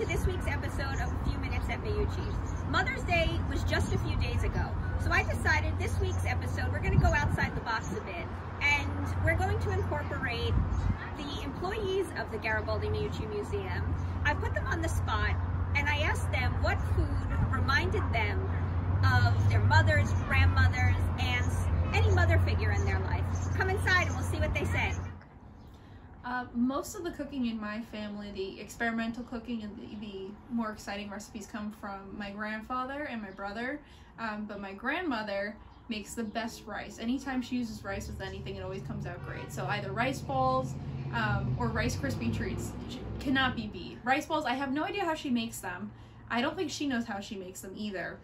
to this week's episode of A Few Minutes at Meucci's. Mother's Day was just a few days ago, so I decided this week's episode we're going to go outside the box a bit, and we're going to incorporate the employees of the Garibaldi-Meucci Museum. I put them on the spot, and I asked them what food reminded them of their mothers, grandmothers, aunts, any mother figure in their life. Come inside and we'll see what they say. Most of the cooking in my family, the experimental cooking and the more exciting recipes come from my grandfather and my brother, but my grandmother makes the best rice. Anytime she uses rice with anything, it always comes out great. So either rice balls or Rice Krispie treats cannot be beat. Rice balls, I have no idea how she makes them. I don't think she knows how she makes them either.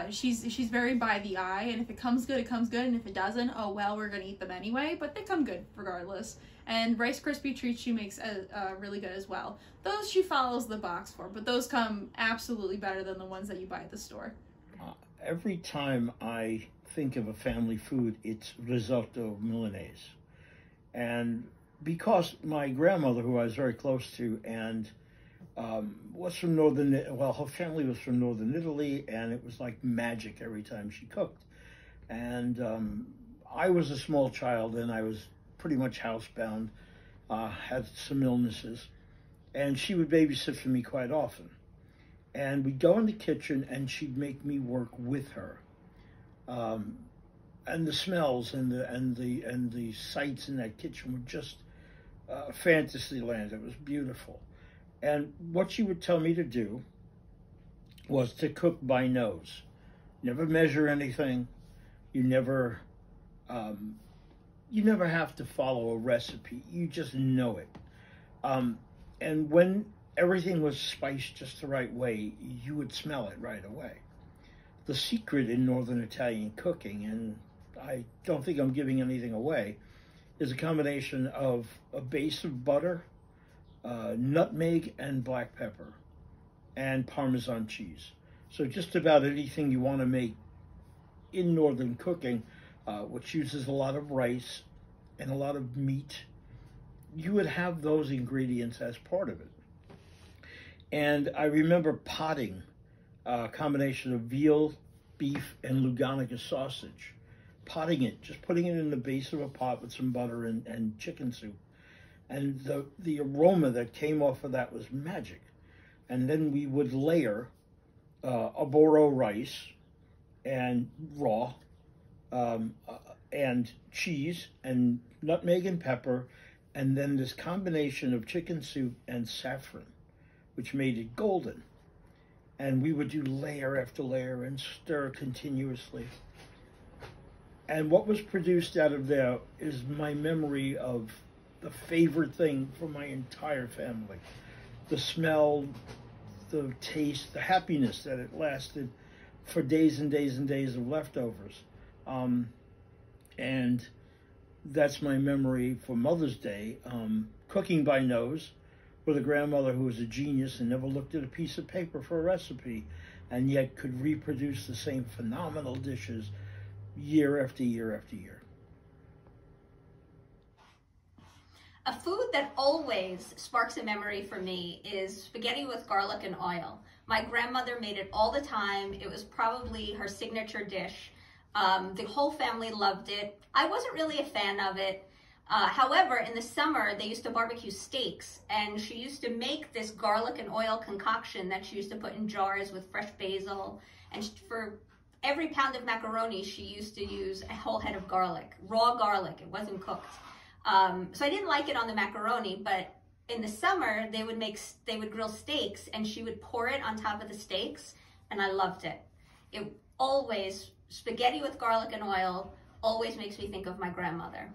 She's very by the eye, and if it comes good, it comes good, and if it doesn't, oh well, we're gonna eat them anyway, but they come good regardless. And Rice Krispie treats she makes really good as well. Those she follows the box for, but those come absolutely better than the ones that you buy at the store. Every time I think of a family food, it's risotto Milanese. And because my grandmother, who I was very close to, and was from her family was from northern Italy, and it was like magic every time she cooked. And I was a small child, and I was pretty much housebound, had some illnesses, and she would babysit for me quite often. And we'd go in the kitchen, and she'd make me work with her. And the smells and the sights in that kitchen were just fantasy land. It was beautiful. And what she would tell me to do was to cook by nose. Never measure anything. You never have to follow a recipe. You just know it. And when everything was spiced just the right way, you would smell it right away. The secret in Northern Italian cooking, and I don't think I'm giving anything away, is a combination of a base of butter, nutmeg and black pepper, and Parmesan cheese. So just about anything you want to make in Northern cooking, which uses a lot of rice and a lot of meat, you would have those ingredients as part of it. And I remember potting a combination of veal, beef, and Luganica sausage. Potting it, just putting it in the base of a pot with some butter and chicken soup. And the aroma that came off of that was magic. And then we would layer arboro rice and raw, and cheese and nutmeg and pepper, and then this combination of chicken soup and saffron, which made it golden. And we would do layer after layer and stir continuously. And what was produced out of there is my memory of the favorite thing for my entire family. The smell, the taste, the happiness that it lasted for days and days and days of leftovers. And that's my memory for Mother's Day. Cooking by nose with a grandmother who was a genius and never looked at a piece of paper for a recipe, and yet could reproduce the same phenomenal dishes year after year after year. A food that always sparks a memory for me is spaghetti with garlic and oil. My grandmother made it all the time. It was probably her signature dish. The whole family loved it. I wasn't really a fan of it. However, in the summer, they used to barbecue steaks, and she used to make this garlic and oil concoction that she used to put in jars with fresh basil. And for every pound of macaroni, she used to use a whole head of garlic, raw garlic. It wasn't cooked. So I didn't like it on the macaroni, but in the summer, they would grill steaks, and she would pour it on top of the steaks, and I loved it. It always, spaghetti with garlic and oil, always makes me think of my grandmother.